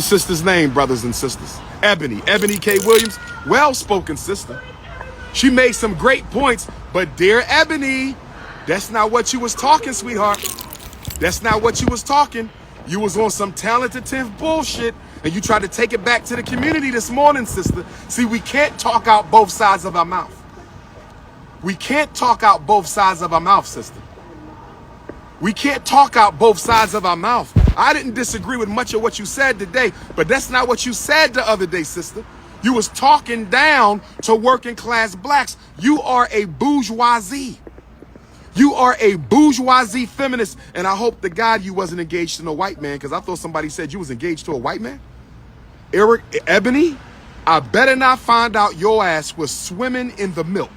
Sister's name, brothers and sisters. Eboni K. Williams, well-spoken sister. She made some great points, but dear Eboni, that's not what you was talking, sweetheart. That's not what you was talking. You was on some talented bullshit, and you tried to take it back to the community this morning, sister. See, we can't talk out both sides of our mouth. We can't talk out both sides of our mouth, sister. We can't talk out both sides of our mouth. I didn't disagree with much of what you said today, but that's not what you said the other day, sister. You was talking down to working class blacks. You are a bourgeoisie. You are a bourgeoisie feminist, and I hope to God you wasn't engaged to a white man, because I thought somebody said you was engaged to a white man. Eboni, I better not find out your ass was swimming in the milk.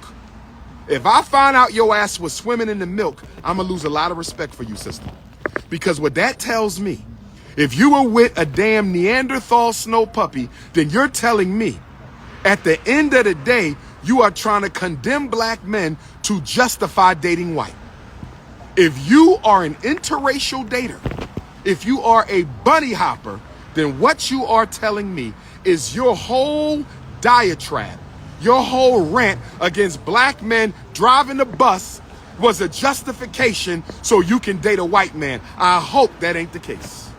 If I find out your ass was swimming in the milk, I'm going to lose a lot of respect for you, sister. Because what that tells me, if you were with a damn Neanderthal snow puppy, then you're telling me at the end of the day, you are trying to condemn black men to justify dating white. If you are an interracial dater, if you are a bunny hopper, then what you are telling me is your whole diatribe, your whole rant against black men driving the bus was a justification so you can date a white man. I hope that ain't the case.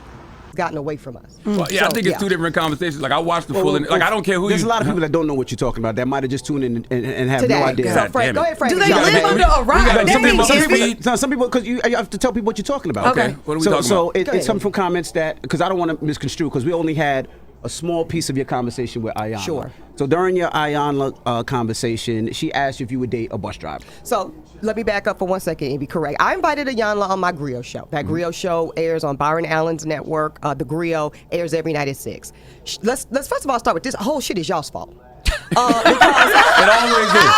Gotten away from us. Well, yeah, so, I think it's two different conversations. Like I watched the full, I don't care who. There's a lot of people that don't know what you're talking about. That might have just tuned in and have Today. no idea. So Frank, go ahead, Frank. Do they live under a rock? Some people, because you have to tell people what you're talking about. Okay, what are we talking about? So it's something from comments that, because I don't want to misconstrue, because we only had a small piece of your conversation with Ayanna. Sure. So during your Ayanna conversation, she asked you if you would date a bus driver. So let me back up for 1 second and be correct. I invited Ayanna on my Griot show. That Griot show airs on Byron Allen's network. The Griot airs every night at 6. Let's first of all start with this. Whole shit is y'all's fault. It always is.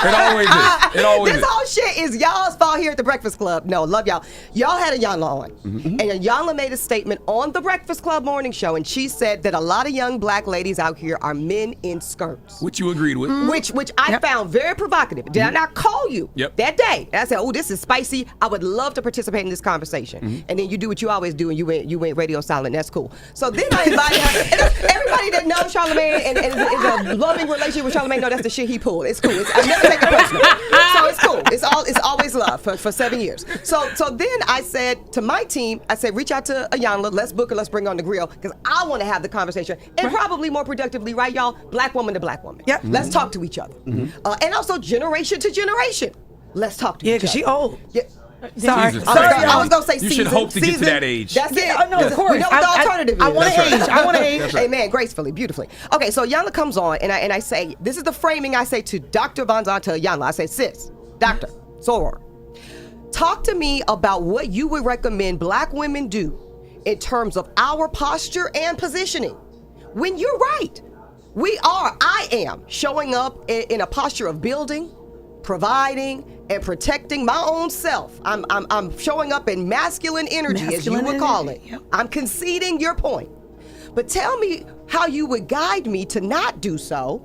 It always is. It always This whole shit is y'all's fault here at the Breakfast Club. No, love y'all. Y'all had Ayanna on. And Ayanna made a statement on the Breakfast Club morning show, and she said that a lot of young black ladies out here are men in skirts. Which you agreed with. Which I found very provocative. Did I not call you that day? And I said, oh, this is spicy. I would love to participate in this conversation. And then you do what you always do, and you went radio silent. That's cool. So then I invited her. And everybody that knows Charlamagne and is a loving relationship with Charlamagne, know that's the shit he pulled. It's cool. I never take it personal. So it's cool. It's always love for 7 years. So then I said to my team, I said, reach out to Ayanna. Let's book her. Let's bring her on the grill, because I want to have the conversation, and probably more productively, right, y'all? Black woman to black woman. Yep. Let's talk to each other. And also generation to generation. Let's talk to each other. Yeah, because she old. Yeah. Sorry. Jesus Sorry, Christ. I was going to say You season. should hope to get to that age. That's it. Yeah, no, of course. We know what the alternative is. I want to age. I want to age. Amen. Gracefully, beautifully. Okay, so Ayanna comes on, and I say, this is the framing I say to Dr. Von Zahn, to Ayanna. I say, sis, doctor, soror, talk to me about what you would recommend black women do in terms of our posture and positioning. When you're right, I am showing up in a posture of building, providing, and protecting my own self. I'm showing up in masculine energy, as you would call it. Yep. I'm conceding your point. But tell me how you would guide me to not do so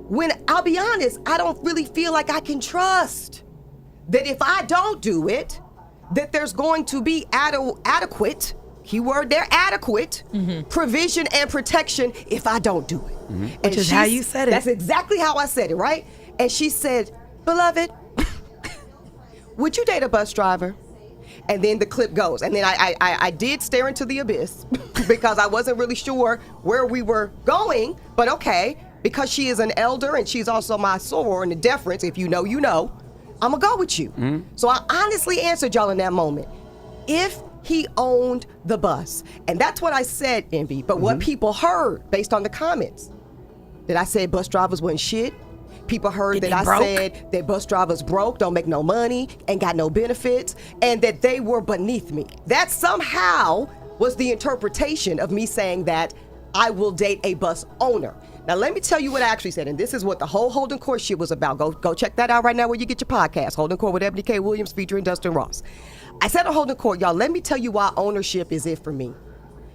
when, I'll be honest, I don't really feel like I can trust that if I don't do it, that there's going to be adequate, keyword there, adequate provision and protection if I don't do it. Which is how you said it. That's exactly how I said it, right? And she said, beloved, would you date a bus driver? And then the clip goes. And then I did stare into the abyss because I wasn't really sure where we were going. But okay, because she is an elder and she's also my soror in the deference, if you know, you know, I'm going to go with you. So I honestly answered y'all in that moment. If he owned the bus. And that's what I said, Envy. But what people heard based on the comments, that I said bus drivers wasn't shit. People heard that I said that bus drivers broke, don't make no money, ain't got no benefits, and that they were beneath me. That somehow was the interpretation of me saying that I will date a bus owner. Now, let me tell you what I actually said, and this is what the whole Holding Court shit was about. Go check that out right now where you get your podcast, Holding Court with Eboni K. Williams featuring Dustin Ross. I said on Holding Court, y'all, let me tell you why ownership is it for me.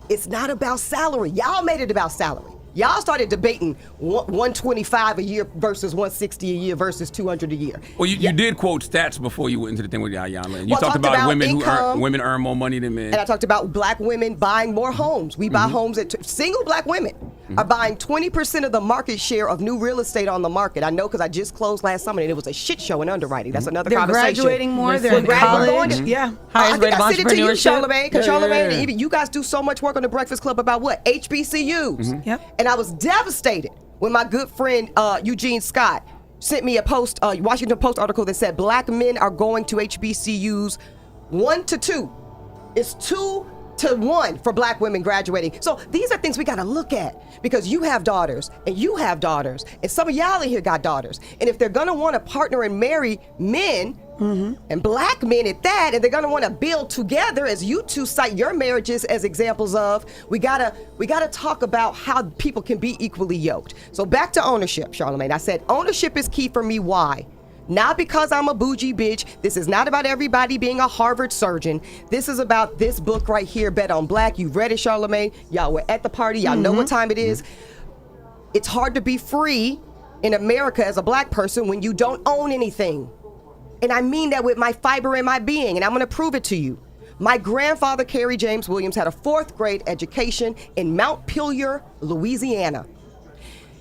It's not about salary. Y'all made it about salary. Y'all started debating 125 a year versus 160 a year versus 200 a year. Well, you did quote stats before you went into the thing with Ayala. You Well, I talked talked about women income, who women earn more money than men. And I talked about black women buying more homes. We buy homes at single black women are buying 20% of the market share of new real estate on the market. I know because I just closed last summer and it was a shit show in underwriting. That's another They're conversation. graduating more. They're in graduating. college. Yeah. I Highest rate think of I said it to you, entrepreneurship. Charlamagne, because Yeah, Charlamagne, yeah. even you guys do so much work on the Breakfast Club about what? HBCUs. Yep. And I was devastated when my good friend Eugene Scott sent me a post, Washington Post article that said black men are going to HBCUs 1 to 2. It's 2 to 1 for black women graduating. So these are things we got to look at because you have daughters and you have daughters and some of y'all in here got daughters. And if they're going to want to partner and marry men and black men at that, and they're going to want to build together, as you two cite your marriages as examples of, we gotta talk about how people can be equally yoked. So back to ownership, Charlamagne. I said ownership is key for me. Why? Not because I'm a bougie bitch. This is not about everybody being a Harvard surgeon. This is about this book right here, Bet on Black. You read it, Charlamagne. Y'all were at the party. Y'all know what time it is. It's hard to be free in America as a black person when you don't own anything. And I mean that with my fiber and my being, and I'm going to prove it to you. My grandfather, Kerry James Williams, had a 4th grade education in Montpelier, Louisiana.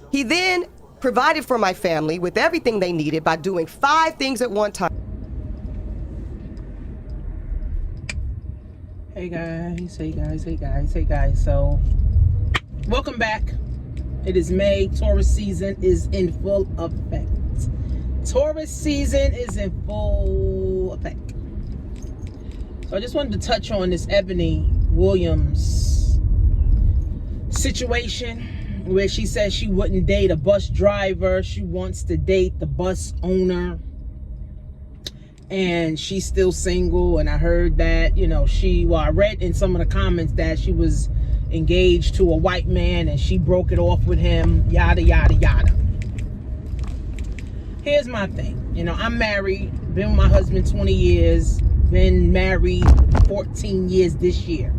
He then provided for my family with everything they needed by doing 5 things at one time. Hey guys, hey guys, hey guys, hey guys. So, welcome back. It is May. Taurus season is in full effect. Taurus season is in full effect. So I just wanted to touch on this Eboni Williams situation where she says she wouldn't date a bus driver. She wants to date the bus owner. And she's still single. And I heard that, I read in some of the comments that she was engaged to a white man and she broke it off with him, yada, yada, yada. Here's my thing. I'm married, been with my husband 20 years, been married 14 years this year.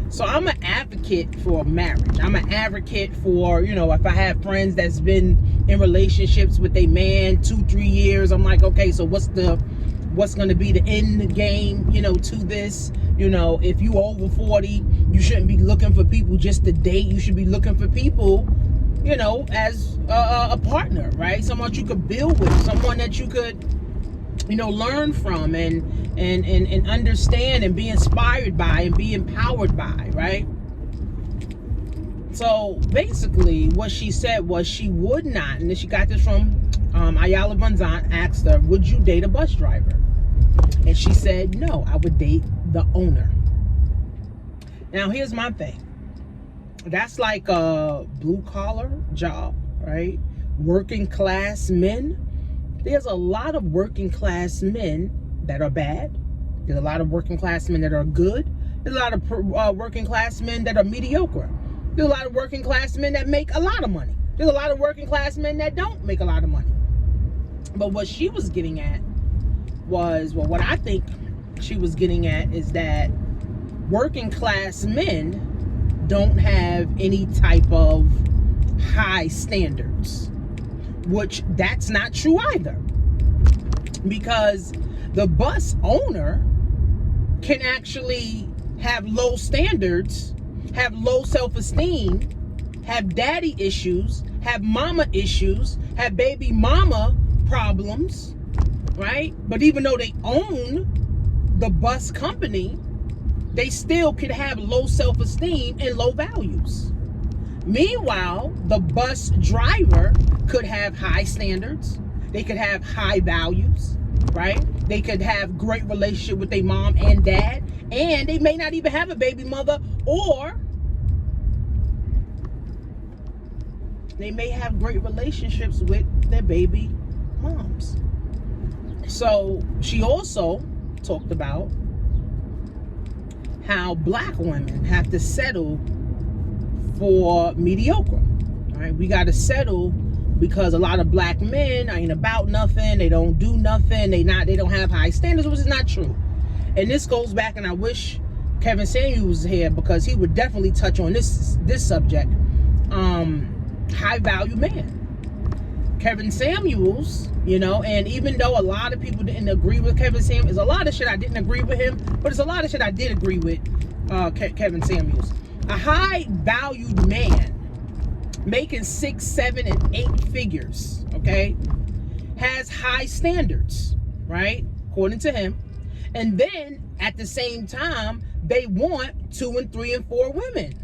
So I'm an advocate for marriage. I'm an advocate for, if I have friends that's been in relationships with a man 2-3 years, I'm like, okay, so what's going to be the end game, to this? If you over 40, you shouldn't be looking for people just to date. You should be looking for people, as a partner, right? Someone you could build with, someone that you could, learn from and understand and be inspired by and be empowered by, right? So basically what she said was she would not, and then she got this from Ayala Vanzant, asked her, would you date a bus driver? And she said, no, I would date the owner. Now here's my thing. That's like a blue collar job, right? Working class men. There's a lot of working class men that are bad. There's a lot of working class men that are good. There's a lot of working class men that are mediocre. There's a lot of working class men that make a lot of money. There's a lot of working class men that don't make a lot of money. But what she was getting at was, what I think she was getting at is that working class men don't have any type of high standards, which that's not true either, because the bus owner can actually have low standards, have low self-esteem, have daddy issues, have mama issues, have baby mama problems, right? But even though they own the bus company, they still could have low self-esteem and low values. Meanwhile, the bus driver could have high standards. They could have high values, right? They could have great relationship with their mom and dad, and they may not even have a baby mother, or they may have great relationships with their baby moms. So she also talked about how black women have to settle for mediocre. All right, we got to settle because a lot of black men ain't about nothing. They don't do nothing. They don't have high standards, which is not true. And this goes back, and I wish Kevin Samuels was here because he would definitely touch on this subject. high value man. Kevin Samuels, you know, and even though a lot of people didn't agree with Kevin Samuels, there's a lot of shit I didn't agree with him, but there's a lot of shit I did agree with Kevin Samuels. A high valued man making 6, 7, and 8 figures, okay, has high standards, right, according to him. And then at the same time, they want 2 and 3 and 4 women.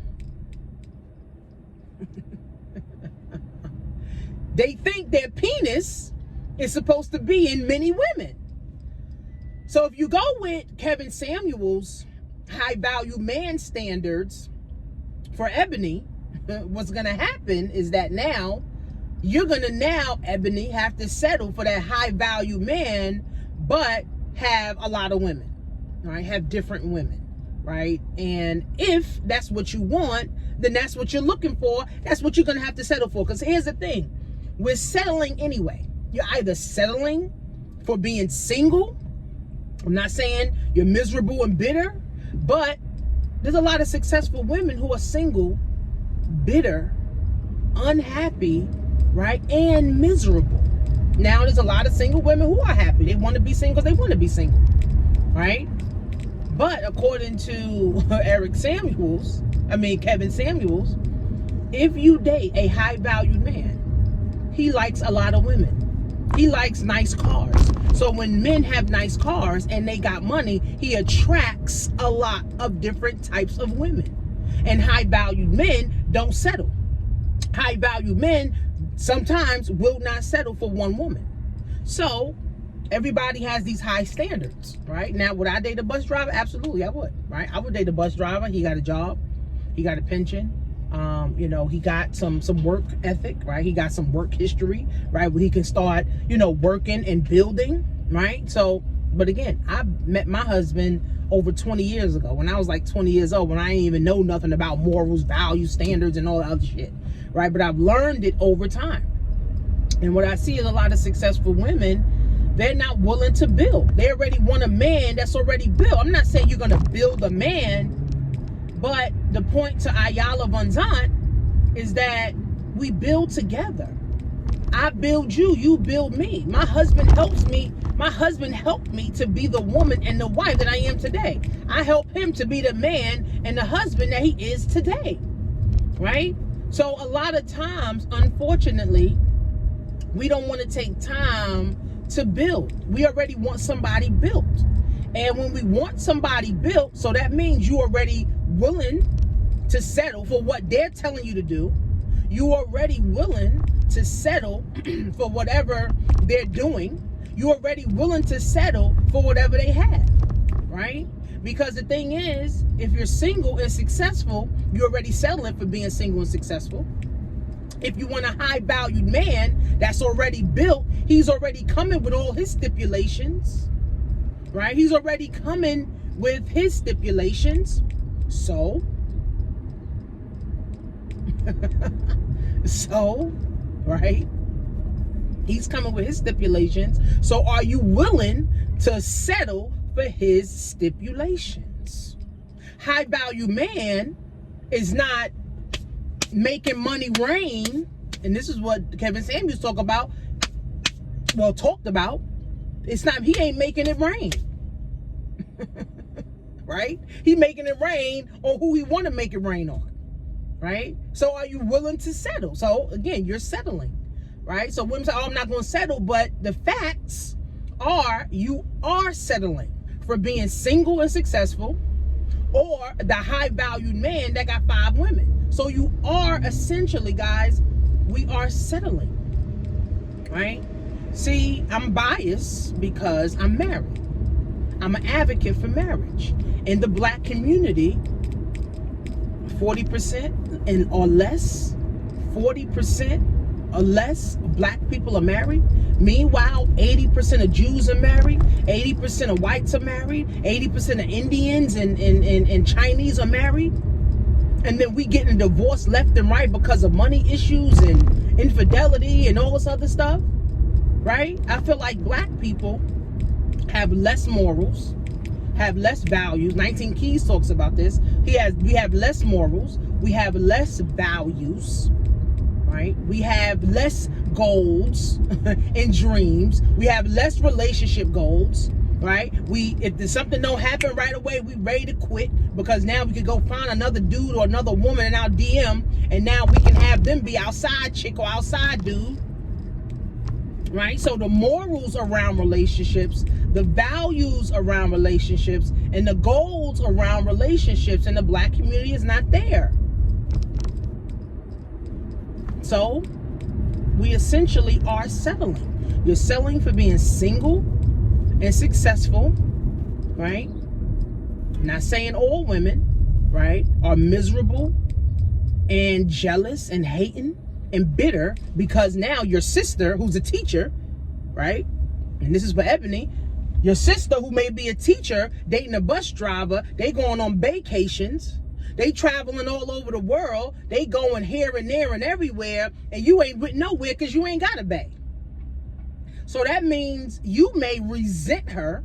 They think their penis is supposed to be in many women. So if you go with Kevin Samuels' high value man standards for Eboni, what's gonna happen is that now you're gonna Eboni, have to settle for that high value man, but have a lot of women, all right? Have different women, right? And if that's what you want, then that's what you're looking for. That's what you're gonna have to settle for. Because here's the thing, we're settling anyway. You're either settling for being single. I'm not saying you're miserable and bitter, but there's a lot of successful women who are single, bitter, unhappy, right, and miserable. Now there's a lot of single women who are happy. They want to be single because they want to be single, right? But according to Kevin Samuels, if you date a high valued man, he likes a lot of women. He likes nice cars. So when men have nice cars and they got money, he attracts a lot of different types of women. And high valued men don't settle. High valued men sometimes will not settle for one woman. So everybody has these high standards, right? Now, would I date a bus driver? Absolutely, I would, right? I would date a bus driver. He got a job. He got a pension. You know, he got some work ethic, right? He got some work history, right? Where he can start, you know, working and building, right? So, but again, I met my husband over 20 years ago when I was like 20 years old, when I didn't even know nothing about morals, values, standards, and all that other shit, right? But I've learned it over time. And what I see is a lot of successful women, they're not willing to build. They already want a man that's already built. I'm not saying you're going to build a man, but the point to Ayala Van Zant is that we build together. I build you, you build me. My husband helps me. My husband helped me to be the woman and the wife that I am today. I help him to be the man and the husband that he is today, right? So a lot of times, unfortunately, we don't want to take time to build. We already want somebody built. And when we want somebody built, so that means you already willing to settle for what they're telling you to do. You already willing to settle for whatever they're doing. You're already willing to settle for whatever they have, right? Because the thing is, if you're single and successful, you're already settling for being single and successful. If you want a high valued man that's already built, he's already coming with all his stipulations, right? He's already coming with his stipulations. So, right? He's coming with his stipulations. So are you willing to settle for his stipulations? High value man is not making money rain. And this is what Kevin Samuels talked about. It's not, he ain't making it rain. Right? He making it rain on who he want to make it rain on. Right? So are you willing to settle? So again, you're settling. Right? So women say, oh, I'm not going to settle. But the facts are you are settling for being single and successful, or the high valued man that got 5 women. So you are essentially, guys, we are settling. Right? See, I'm biased because I'm married. I'm an advocate for marriage. In the black community, 40% and or less, 40% or less of black people are married. Meanwhile, 80% of Jews are married, 80% of whites are married, 80% of Indians and Chinese are married. And then we getting divorced left and right because of money issues and infidelity and all this other stuff, right? I feel like black people have less morals, have less values. 19 Keys talks about this. We have less morals. We have less values, right? We have less goals and dreams. We have less relationship goals, right? If something don't happen right away, we ready to quit, because now we could go find another dude or another woman in our DM, and now we can have them be our side chick or our side dude, right? So the morals around relationships, the values around relationships, and the goals around relationships in the Black community is not there. So we essentially are settling. You're settling for being single and successful, right? Not saying all women, right, are miserable and jealous and hating and bitter because now your sister, who's a teacher, right, and this is for Ebony, your sister who may be a teacher dating a bus driver, they going on vacations, they traveling all over the world, they going here and there and everywhere, and you ain't with nowhere because you ain't got a bae. So that means you may resent her,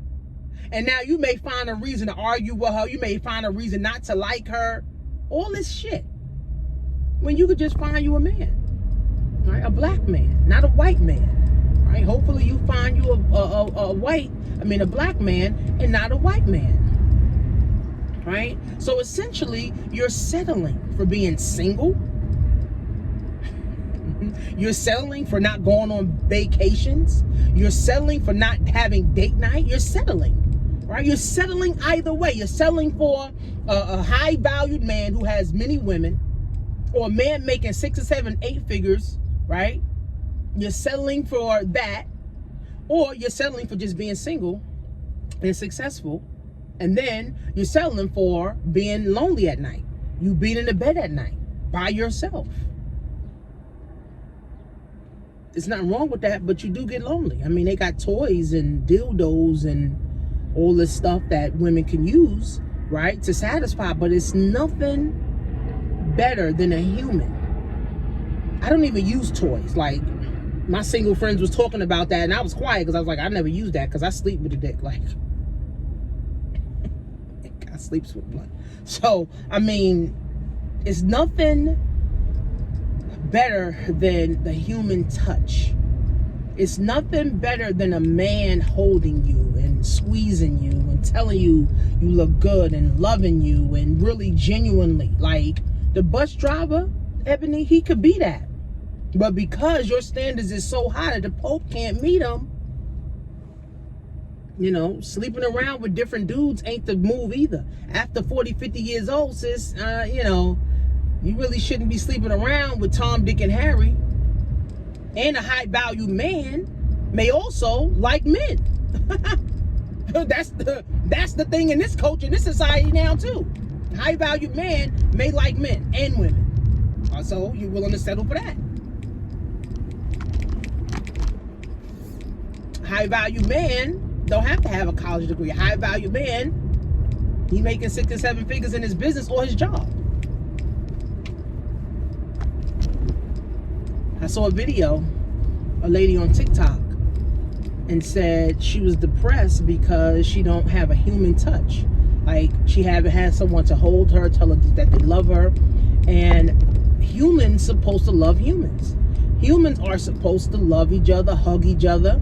and now you may find a reason to argue with her. You may find a reason not to like her. All this shit. When you could just find you a man, right? A black man, not a white man, right? Hopefully you find you a black man and not a white man, right? So essentially, you're settling for being single. You're settling for not going on vacations. You're settling for not having date night. You're settling, right? You're settling either way. You're settling for a high valued man who has many women, or a man making 6 or 7, 8 figures, right? You're settling for that, or you're settling for just being single and successful, and then you're settling for being lonely at night. You being in the bed at night by yourself. There's nothing wrong with that, but you do get lonely. I mean, they got toys and dildos and all this stuff that women can use, right, to satisfy, but it's nothing better than a human. I don't even use toys. Like, my single friends was talking about that, and I was quiet because I was like, I never use that because I sleep with a dick. Like, I sleep with blood. So, I mean, it's nothing better than the human touch. It's nothing better than a man holding you and squeezing you and telling you you look good and loving you and really genuinely. Like the bus driver, Ebony, he could be that. But because your standards is so high that the Pope can't meet him, you know, sleeping around with different dudes ain't the move either. After 40, 50 years old, sis, you know, you really shouldn't be sleeping around with Tom, Dick, and Harry. And a high-value man may also like men. That's the thing in this culture, in this society now too. High-value man may like men and women. So you're willing to settle for that. High-value man don't have to have a college degree. A high-value man, he making 6 or 7 figures in his business or his job. I saw a video, a lady on TikTok, and said she was depressed because she don't have a human touch. Like, she haven't had someone to hold her, tell her that they love her. And humans supposed to love humans. Humans are supposed to love each other, hug each other,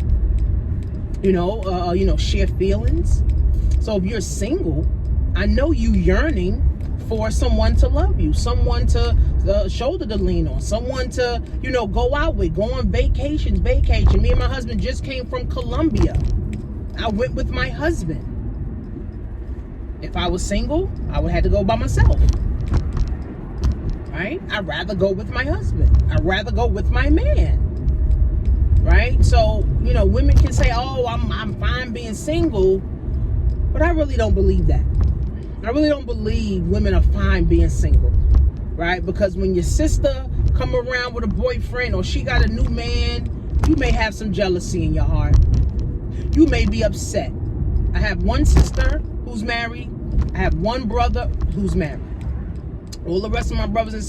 you know, share feelings. So if you're single, I know you yearning for someone to love you, someone to shoulder to lean on, someone to, you know, go out with, go on vacation. Me and my husband just came from Colombia. I went with my husband. If I was single, I would have to go by myself. Right? I'd rather go with my husband. I'd rather go with my man. Right? So, you know, women can say, oh, I'm fine being single, but I really don't believe that. I really don't believe women are fine being single, right? Because when your sister come around with a boyfriend or she got a new man, you may have some jealousy in your heart. You may be upset. I have one sister who's married. I have one brother who's married. All the rest of my brothers and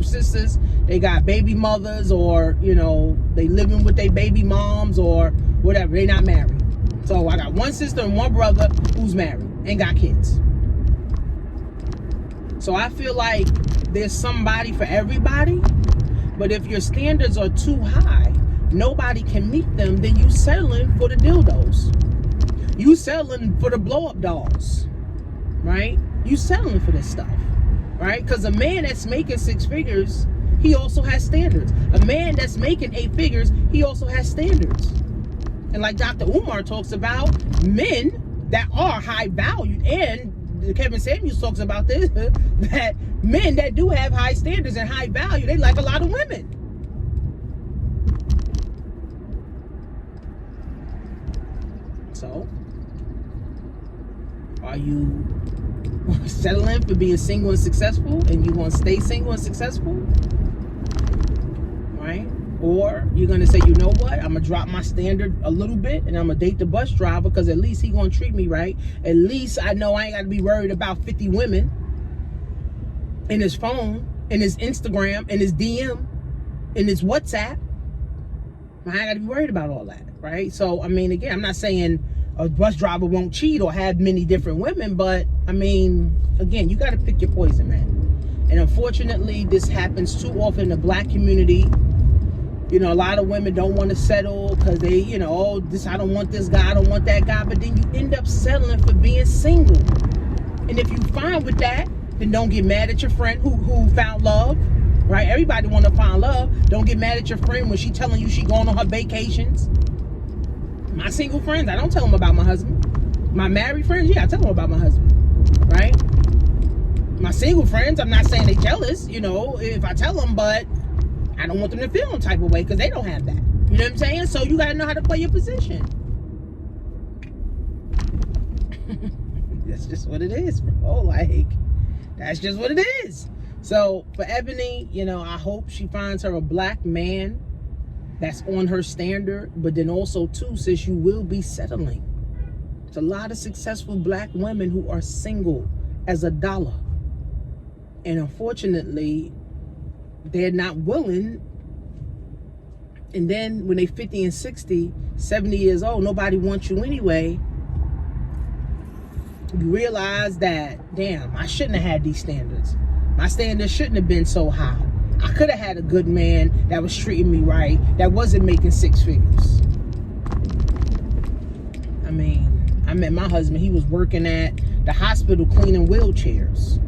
sisters, they got baby mothers, or, you know, they living with their baby moms or whatever. They not married. So I got one sister and one brother who's married. and got kids. So I feel like there's somebody for everybody, but if your standards are too high, nobody can meet them, then you settling for the dildos. You settling for the blow-up dolls, right? You settling for this stuff, right? Because a man that's making 6 figures, he also has standards. A man that's making 8 figures, he also has standards. And like Dr. Umar talks about, men that are high valued, and Kevin Samuels talks about this, that men that do have high standards and high value, they like a lot of women. So, are you settling for being single and successful, and you want to stay single and successful? Right? Or you're going to say, you know what? I'm going to drop my standard a little bit, and I'm going to date the bus driver because at least he going to treat me right. At least I know I ain't got to be worried about 50 women in his phone, in his Instagram, in his DM, in his WhatsApp. I ain't got to be worried about all that, right? So, I mean, again, I'm not saying a bus driver won't cheat or have many different women, but, I mean, again, you got to pick your poison, man. And unfortunately, this happens too often in the black community. You know, a lot of women don't want to settle because they, you know, oh, this, I don't want this guy, I don't want that guy. But then you end up settling for being single. And if you fine with that, then don't get mad at your friend who found love, right? Everybody want to find love. Don't get mad at your friend when she telling you she going on her vacations. My single friends, I don't tell them about my husband. My married friends, yeah, I tell them about my husband, right? My single friends, I'm not saying they jealous, you know, if I tell them, but I don't want them to feel some type of way because they don't have that. You know what I'm saying? So you got to know how to play your position. That's just what it is, bro. Like, that's just what it is. So for Eboni, you know, I hope she finds her a black man that's on her standard. But then also, too, sis, you will be settling. There's a lot of successful black women who are single as a dollar. And unfortunately, they're not willing. And then when they 50 and 60, 70 years old, nobody wants you anyway. You realize that, damn, I shouldn't have had these standards. My standards shouldn't have been so high. I could have had a good man that was treating me right, that wasn't making 6 figures. I mean, I met my husband. He was working at the hospital cleaning wheelchairs.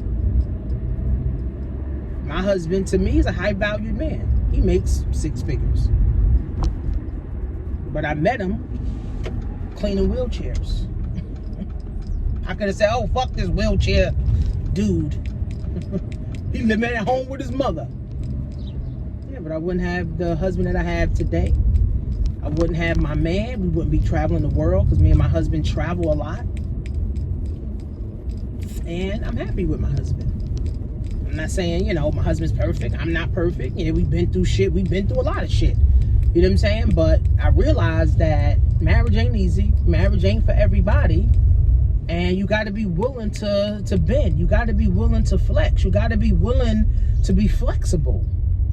My husband, to me, is a high-valued man. He makes 6 figures. But I met him cleaning wheelchairs. I could have said, oh, fuck this wheelchair dude. He living at home with his mother. Yeah, but I wouldn't have the husband that I have today. I wouldn't have my man. We wouldn't be traveling the world because me and my husband travel a lot. And I'm happy with my husband. I'm not saying, you know, my husband's perfect. I'm not perfect. You know, we've been through shit. We've been through a lot of shit. You know what I'm saying? But I realized that marriage ain't easy. Marriage ain't for everybody. And you got to be willing to bend. You got to be willing to flex. You got to be willing to be flexible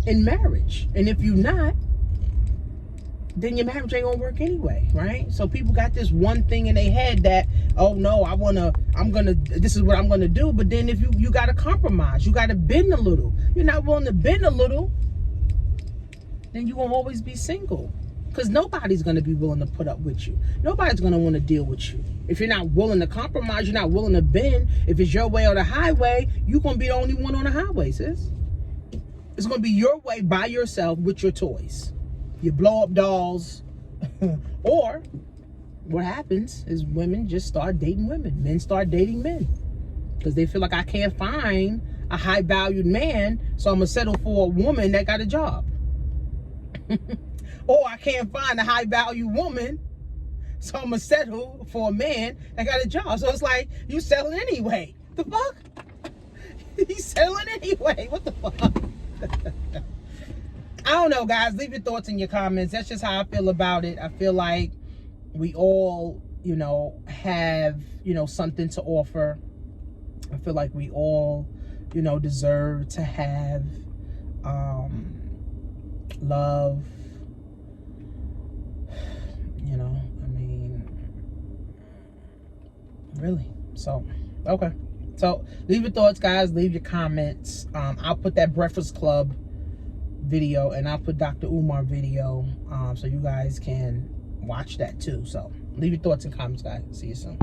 in marriage. And if you're not, then your marriage ain't gonna work anyway, right? So people got this one thing in their head that, oh no, this is what I'm gonna do. But then if you gotta compromise, you gotta bend a little. You're not willing to bend a little, then you won't always be single. Because nobody's gonna be willing to put up with you. Nobody's gonna want to deal with you. If you're not willing to compromise, you're not willing to bend. If it's your way or the highway, you're gonna be the only one on the highway, sis. It's gonna be your way by yourself with your toys. Your blow-up dolls. Or what happens is women just start dating women. Men start dating men. Because they feel like I can't find a high-valued man, so I'm going to settle for a woman that got a job. Or I can't find a high-valued woman, so I'm going to settle for a man that got a job. So it's like, you settling anyway. The fuck? You settling anyway. What the fuck? I don't know, guys. Leave your thoughts in your comments. That's just how I feel about it. I feel like we all, you know, have, you know, something to offer. I feel like we all, you know, deserve to have love. You know, I mean, really. So, okay. So leave your thoughts, guys. Leave your comments. I'll put that Breakfast Club video, and I'll put Dr. Umar video, so you guys can watch that too. So leave your thoughts and comments, guys. See you soon.